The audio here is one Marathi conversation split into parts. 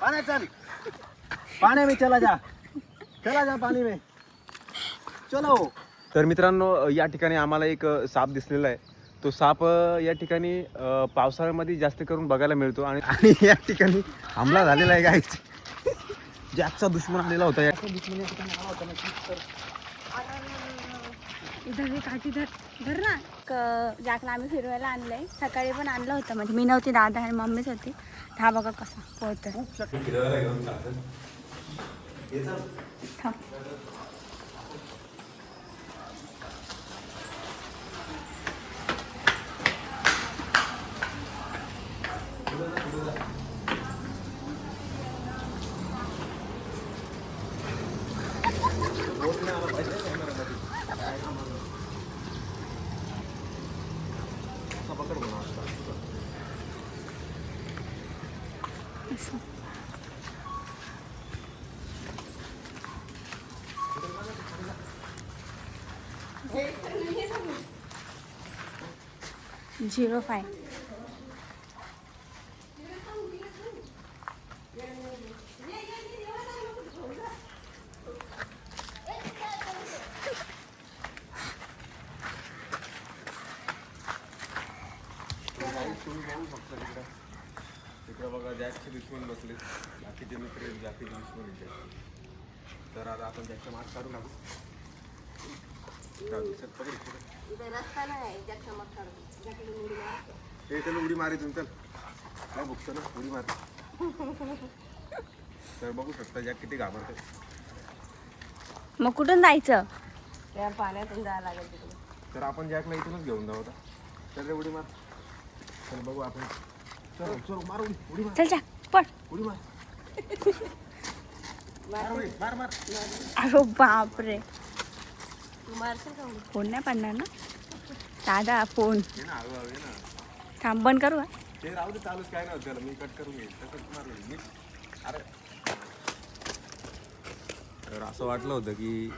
पानी चल, पानी में चला जा पानी में चलो. तर मित्रांनो या ठिकाणी आम्हाला एक साप दिसलेला आहे. तो साप या ठिकाणी पावसाळ्यामध्ये जास्त करून बघायला मिळतो आणि या ठिकाणी हमला झालेला आहे गाईच. जॅकचा दुश्मन आलेला होता. या दुश्मन या ठिकाणी आला होता नक्कीच. तर इधर भी काठी धर ना. जॅकला आम्ही फिरवायला आणलंय. सकाळी पण आणलं होतं, म्हणजे मी नव्हती, दादा आणि मम्मीच होती. हा बघा कसा पोहतोय. फिरवायला घेऊन चालतं. थांब. 05. तिकडे बघा जॅकचे दुश्मन बसले, बाकीचे मित्र जाती दुश्मन इथे. तर आता आपण जॅकचा मास्क काढून टाकू. रस्ता नाही जॅकचा मास्क काढू. हे चल उडी मारी चल काय बघतो ना उडी मार. तर बघू शकता जॅक किती घाबरतो. मग कुठून जायचं? त्या पाण्यातून जायला लागेल तिकडे. तर आपण जॅकला इथूनच घेऊन जाऊ आता. चल उडी मार. चल बघू आपण. चल चल मार उडी मार. चल जॅक पड. उडी मार. मार मार. अरे बापरे. तू मारशील का? फोन नाही पडणार ना दादा? फोन थांब बंद करू. ते राहू दे चालूच, काय नाही त्याला मी कट करून घेईन. तसंच मारलं मी. अरे तर असं वाटलं होतं की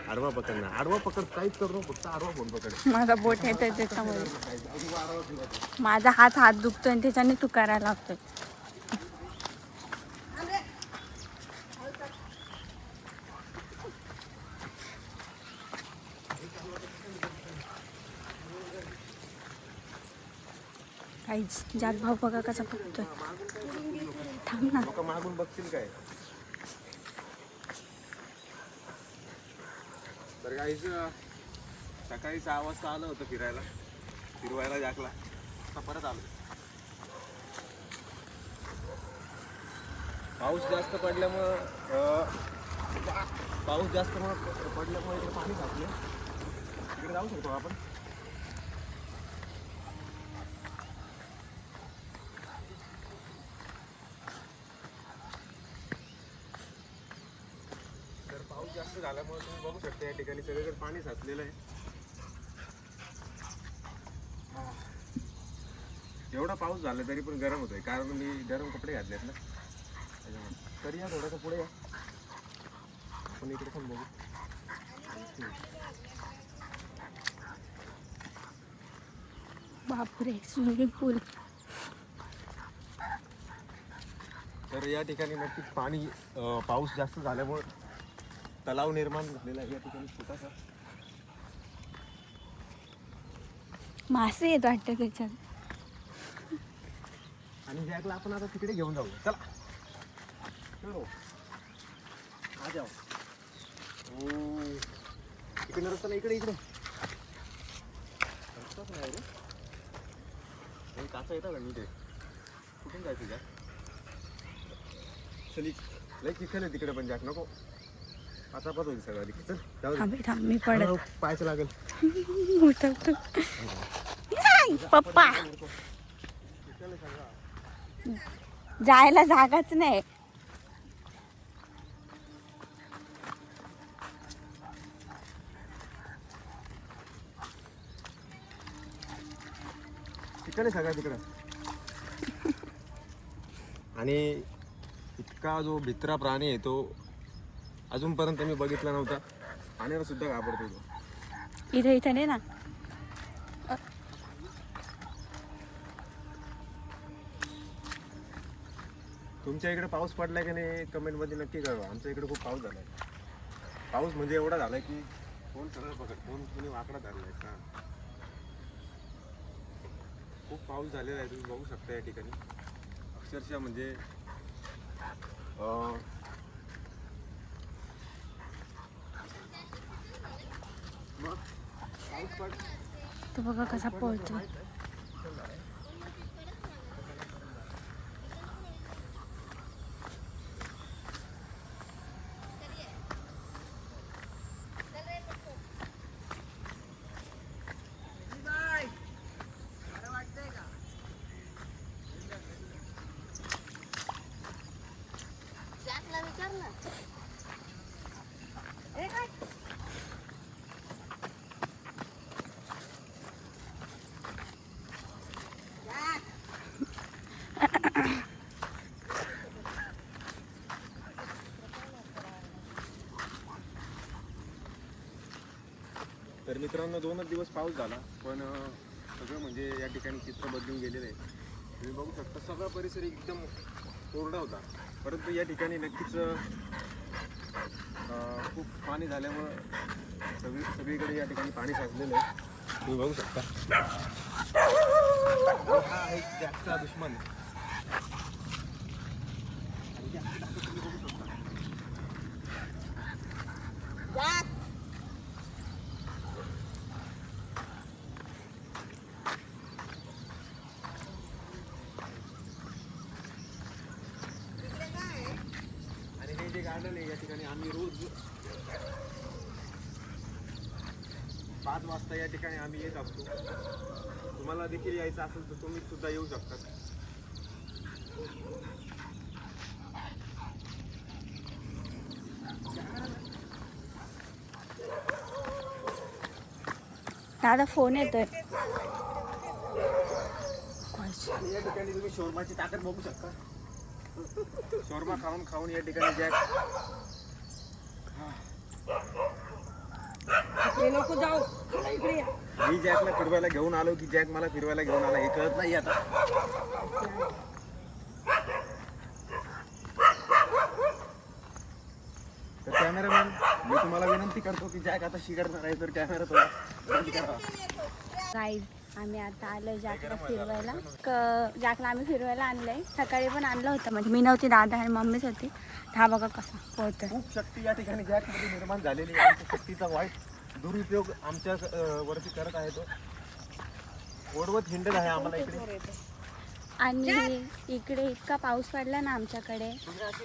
आडवा पकडणार. आडवा पकड काहीच करू नको, फक्त आडवा फोन पकड. माझा बोट येतोय त्याच्यामुळे. माझा हात दुखतोय आणि त्याच्याने तू करायला लागतोय. काहीच जात भाऊ बघा कसा बघतोय. थांब ना. लोक मागून बघतील काय. तर काहीच सकाळी 6 वाजता आलं होतं फिरवायला जॅकला. आता परत आलो. पाऊस जास्त पडल्यामुळं इकडे पाणी साचलं. इकडे जाऊ शकतो आपण. तर पाऊस जास्त झाल्यामुळे तुम्ही बघू शकता या ठिकाणी सगळीकडे पाणी साचलेलं आहे. एवढा पाऊस झाला तरी पण गरम होतोय, कारण मी गरम कपडे घातलेत ना त्याच्यामुळे. तरी या थोडंसं पुढे या. आपण इकडे पण बघू. बापरे स्विमिंग पूल. तर या ठिकाणी नक्कीच पाणी पाऊस जास्त झाल्यामुळे तलाव निर्माण झालेला आहे या ठिकाणी छोटासा. मासे येत वाटतं त्याच्यात. आणि जॅकला आपण आता तिकडे घेऊन जाऊ. चला चलो आ जाओ. ओ इकडे रस्ता नाही. इकडे रस्ताच नाही रे. काचा येतात का मी ते कुठून जायचं जॅक? चल लई चिखल आहे तिकडे पण जॅक नको. आता पण होईल सगळं तिकडे. चल थांब मी पडत. पायचं लागेल. उतरतो. पप्पा जायला जागाच नाही. तिकडे सगळं तिकडं. आणि इतका जो भित्रा प्राणी आहे तो अजूनपर्यंत मी बघितला नव्हता. पाण्याला सुद्धा घाबरतो तो. इथे नाही ना. तुमच्या इकडे पाऊस पडलाय की नाही कमेंट मध्ये नक्की कळवा. आमच्या इकडे खूप पाऊस झालाय. पाऊस म्हणजे एवढा झालाय की कोण सरळ पकड कोण कोणी वाकडा धरलाय का. खूप पाऊस झालेला आहे, तुम्ही बघू शकता या ठिकाणी. अक्षरशः म्हणजे पाऊस पड तो बघा कसा पळतो. तर मित्रांनो 2च दिवस पाऊस झाला, पण सगळं म्हणजे या ठिकाणी चित्र बदलून गेलेलं आहे. तुम्ही बघू शकता सगळा परिसर एकदम कोरडा होता, परंतु या ठिकाणी नक्कीच खूप पाणी झाल्यामुळं सगळीकडे या ठिकाणी पाणी साचलेलं आहे. तुम्ही बघू शकता. हा आहे जॅकचा दुश्मन. आणि हे जे गार्डन आहे या ठिकाणी आम्ही रोज 5 वाजता या ठिकाणी आम्ही येत असतो. तुम्हाला देखील यायचं असेल तर तुम्ही सुद्धा येऊ शकता. दादा फोन येतोय. या ठिकाणी तुम्ही शोरमाची ताकद बघू शकता. शोरमा खाऊन खाऊन या ठिकाणी जॅक नको जाऊ इकडे. मी जॅकला फिरवायला घेऊन आलो की जॅक मला फिरवायला घेऊन आला हे कळत नाही आता. तर कॅमेरामॅन मी तुम्हाला विनंती करतो की जॅक आता शिकारणार आहे, तर कॅमेरा थोडा बंद करा. गाईज आम्ही आता आलोय जॅकला फिरवायला. जॅकला आम्ही फिरवायला आणलंय. सकाळी पण आणलं होतं, म्हणजे मी नव्हती, दादा आणि मम्मीच होती. हा बघा कसा पोहतोय. खूप शक्ती या ठिकाणी जॅकमध्ये निर्माण झालेली आहे. आमच्या शक्तीचा वाईट दुरुपयोग आमच्या वरती करत आहे. तो ओढवत हिंडत आहे आम्हाला इकडे. आणि इकडे इतका पाऊस पडला ना आमच्याकडे,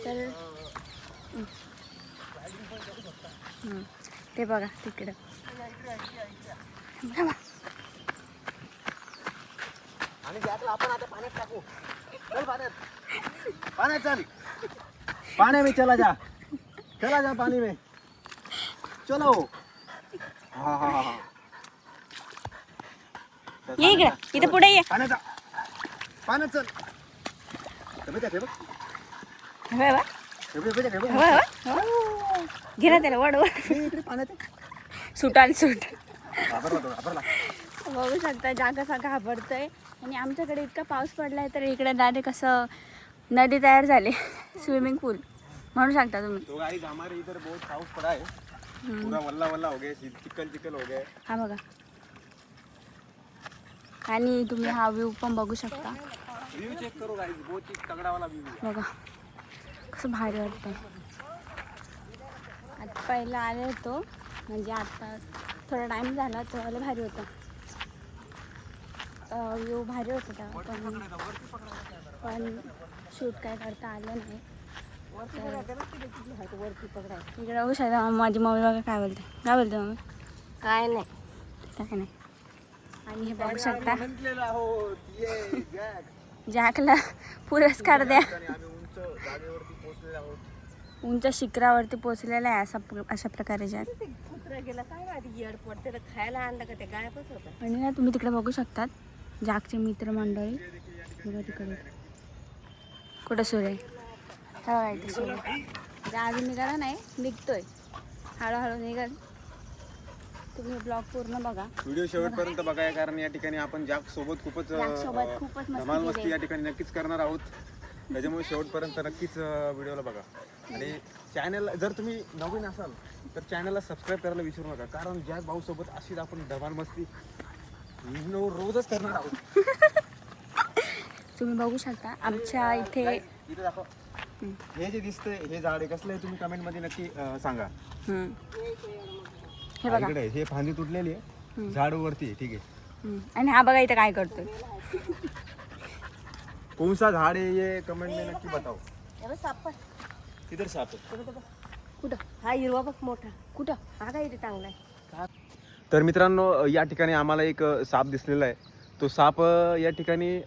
तर ते बघा तिकडं. आणि जॅकला आपण आता पाण्यात टाकू. चल पाण्यात चल. पानी में चला जा पानी में चलो. हा हा हा. ये इकडे, इथे पुढे ये. पाण्यात चल. घे ना त्याला वड पाण्यात सुटाल सुट. घाबरला. बघू शकता जा कसा घाबरतोय. आणि आमच्याकडे इतका पाऊस पडलाय तर इकडे डायरेक्ट कसं नदी तयार झाली, स्विमिंग पूल म्हणू शकता तुम्ही. तो गाइस हमारे इधर बहुत पाऊस पड़ा है. पूरा वल्ला वल्ला हो गया, चिकल हो गया. हा बघा. आणि तुम्ही हा व्ह्यू पण बघू शकता. व्यू चेक करो गाइस, बहुत ही तगड़ा वाला व्यू है. बघा कसं भारी वाटतंय. आता पहिला आले होतो, म्हणजे आता थोडा टाईम झाला, तो आला भारी होता. व्ह्यू भारी होता तेव्हा, पण शूट काय करता आलं नाही. इकडे बघू शकता माझी मम्मी बघा काय बोलते. काय बोलते मम्मी? काय नाही. काय नाही. आणि हे बघू शकता हो, जॅकला पुरस्कार द्या. आम्ही उंच जागेवरती पोहोचलेलो आहोत. उंच शिखरावरती पोहोचलेला आहे अशा प्रकारे जॅक. कुत्रा गेला काय माहिती एअरपोर्ट, त्याला खायला आणलं का ते गायबच होता. आणि ना तुम्ही तिकडे बघू शकतात जॅकचे मित्रमंडळी. बघा तिकडे कुठं सूर्य आहे ते सूर्य. अजून निघाला नाही, निघतोय हळूहळू निघाल. तुम्ही ब्लॉग पूर्ण बघा, व्हिडिओ शेवटपर्यंत बघा, कारण या ठिकाणी आपण जॅक सोबत खूपच जॅकसोबत खूपच धमाल मस्ती मस्ती केली. या ठिकाणी नक्कीच करणार आहोत. त्याच्यामुळे शेवटपर्यंत नक्कीच व्हिडिओला बघा. आणि चॅनल जर तुम्ही नवीन असाल तर चॅनलला सबस्क्राईब करायला विसरू नका, कारण ज्या भाऊसोबत अशीच आपण धमाल मस्ती रोजच करणार आहोत. तुम्ही बघू शकता आमच्या इथे इथे दाखव. हे जे दिसतंय हे झाड आहे कसलं आहे तुम्ही कमेंट मध्ये नक्की सांगा. हे बघा इकडे हे फांदी तुटलेली आहे, झाड वरती आहे. ठीक आहे. आणि हा बघा इथे काय करतोय. कौन सा झाड है ये कमेंट में नक्की बताओ. साप पण. किधर साप है? कुठं हा हिरवा बघ मोठा. कुठं हा काय इथे चांगला आहे. तर मित्रांनो या ठिकाणी आम्हाला एक साप दिसलेला आहे. तो साप या ठिकाणी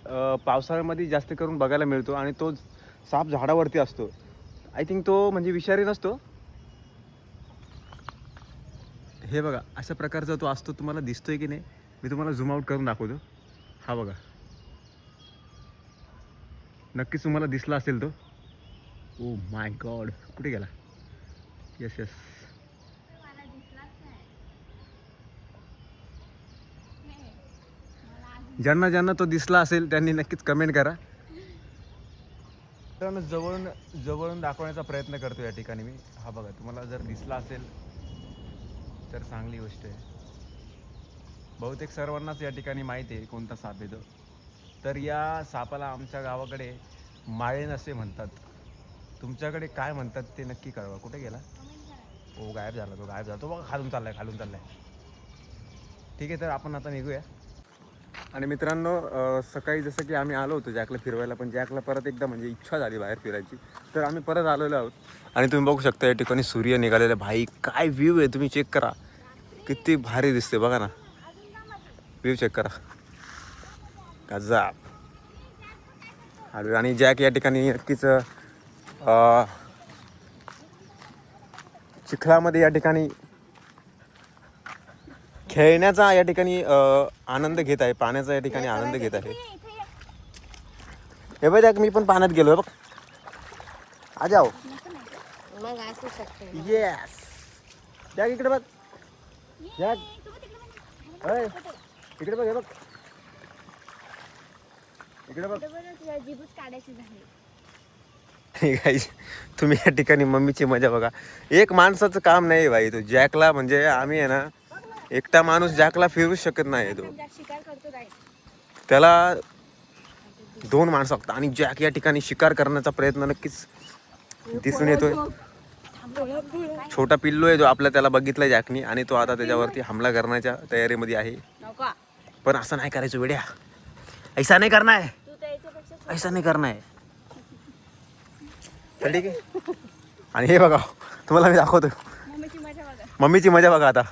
पावसाळ्यामध्ये जास्त करून बघायला मिळतो आणि तो साप झाडावरती असतो. आय थिंक तो म्हणजे विषारी नसतो. हे बघा अशा प्रकारचा तो असतो. तुम्हाला दिसतोय की नाही मी तुम्हाला झूम आउट करून दाखवतो. हा बघा नक्कीच तुम्हाला दिसला असेल तो. ओ माय गॉड कुठे गेला. येस येस ज्यांना ज्यांना तो दिसला असेल त्यांनी नक्कीच कमेंट करा. तर जवळून दाखवण्याचा प्रयत्न करतो या ठिकाणी मी. हा बघा तुम्हाला जर दिसला असेल तर चांगली गोष्ट आहे. बहुतेक सर्वांनाच या ठिकाणी माहिती आहे कोणता साप आहे तो. तर या सापाला आमच्या गावाकडे माळेन असे म्हणतात. तुमच्याकडे काय म्हणतात ते नक्की कळवा. कुठे गेला. ओ गायब झाला तो. गायब झाला तो. बघा खालून चाललाय. ठीक आहे तर आपण आता निघूया. आणि मित्रांनो सकाळी जसं की आम्ही आलो होतो जॅकला फिरवायला, पण जॅकला परत एकदा म्हणजे इच्छा झाली बाहेर फिरायची, तर आम्ही परत आलेलो आहोत. आणि तुम्ही बघू शकता या ठिकाणी सूर्य निघालेला. भाई काय व्ह्यू आहे तुम्ही चेक करा. किती भारी दिसते बघा ना. व्ह्यू चेक करा. गजब. आणि जॅक या ठिकाणी नक्कीच चिखलामध्ये या ठिकाणी खेळण्याचा या ठिकाणी आनंद घेत आहे. पाण्याचा या ठिकाणी आनंद घेत आहे. हे बघ जॅक मी पण पाण्यात गेलो बघ. आ जाओ. मग असू शकते. येस जॅक इकडे बघ. जॅक इकडे बघ. हे बघ इकडे बघ. गाईस तुम्ही या ठिकाणी मम्मीची मजा बघा. एक माणसाचं काम नाही भाई तो. जॅकला म्हणजे आम्ही आहे ना एकटा माणूस जॅकला फिरू शकत नाही. तो त्याला 2 माणसं लागतात. आणि जॅक या ठिकाणी शिकार करण्याचा प्रयत्न नक्कीच दिसून येतोय. छोटा पिल्लू आहे जो आपला, त्याला बघितलं जॅकनी आणि तो आता त्याच्यावरती हमला करण्याच्या तयारीमध्ये आहे. पण असं नाही करायचं वेड्या. ऐसा नाही करना है. ऐसा नाही करना है. तर ठीक आहे. आणि हे बघा तुम्हाला मी दाखवतो मम्मीची मजा बघा आता.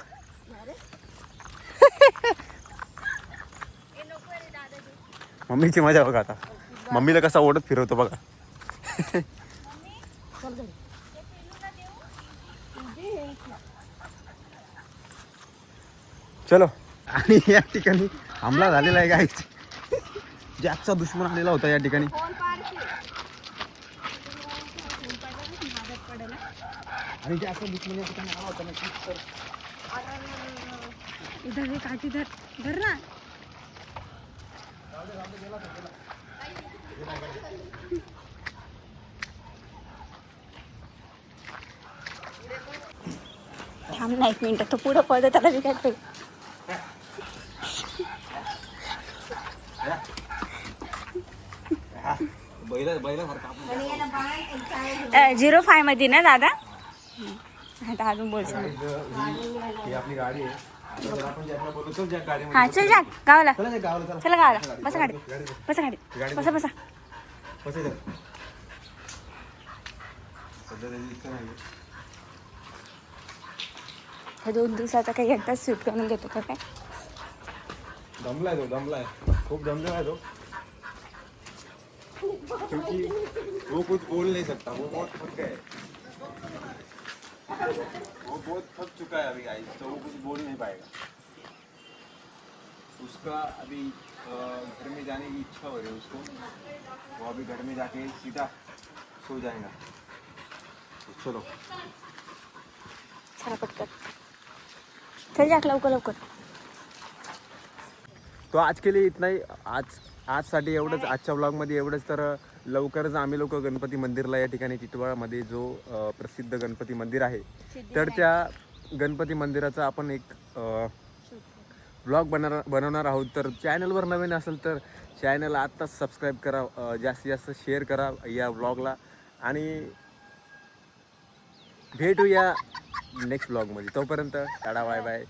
मम्मीची मजा बघा आता. मम्मीला कसा ओढत फिरवतो बघा. चलो. आणि या ठिकाणी हमला झालेला आहे गाईस. जॅकचा दुश्मन आलेला होता या ठिकाणी. आणि जॅकचा दुश्मन या ठिकाणी आला होता नक्कीच. तर इधर काठी धर ना. थांब ना 1 मिनिट. तो पुढं पळतो त्याला मी काय करू. 05 मध्ये ना दादा. आता अजून बोलतो. ही आपली गाडी आहे. हा चल जॅक गावाला. चला गावाला. बसा गाडी. बसा गाडी. बसा बसा. ह्या 2 दिवसाचा काही एकदाच शूट करून घेतो का काय. दमलाय खूप दमलेला आहे तो. क्योंकि वो कुछ बोल नहीं सकता. वो बहुत थक गया है. वो बहुत थक चुका है अभी गाइस. तो वो कुछ बोल नहीं पाएगा. उसका अभी घर में जाने की इच्छा हो रही है उसको. वो अभी घर में जाके सीधा सो जाएगा. तो चलो चला पटकन. चल जॅक लवकर. तो आज के लिए इतना ही. आजसाठी एवढंच. आजच्या ब्लॉगमध्ये एवढंच. तर लवकरच आम्ही लोक गणपती मंदिरला या ठिकाणी टिटवाळामध्ये जो प्रसिद्ध गणपती मंदिर आहे तर त्या गणपती मंदिराचा आपण एक ब्लॉग बनवणार आहोत. तर चॅनलवर नवीन असेल तर चॅनल आत्ताच सबस्क्राईब करा, जास्तीत जास्त शेअर करा या ब्लॉगला आणि भेटूया नेक्स्ट ब्लॉगमध्ये. तोपर्यंत टाटा बाय बाय.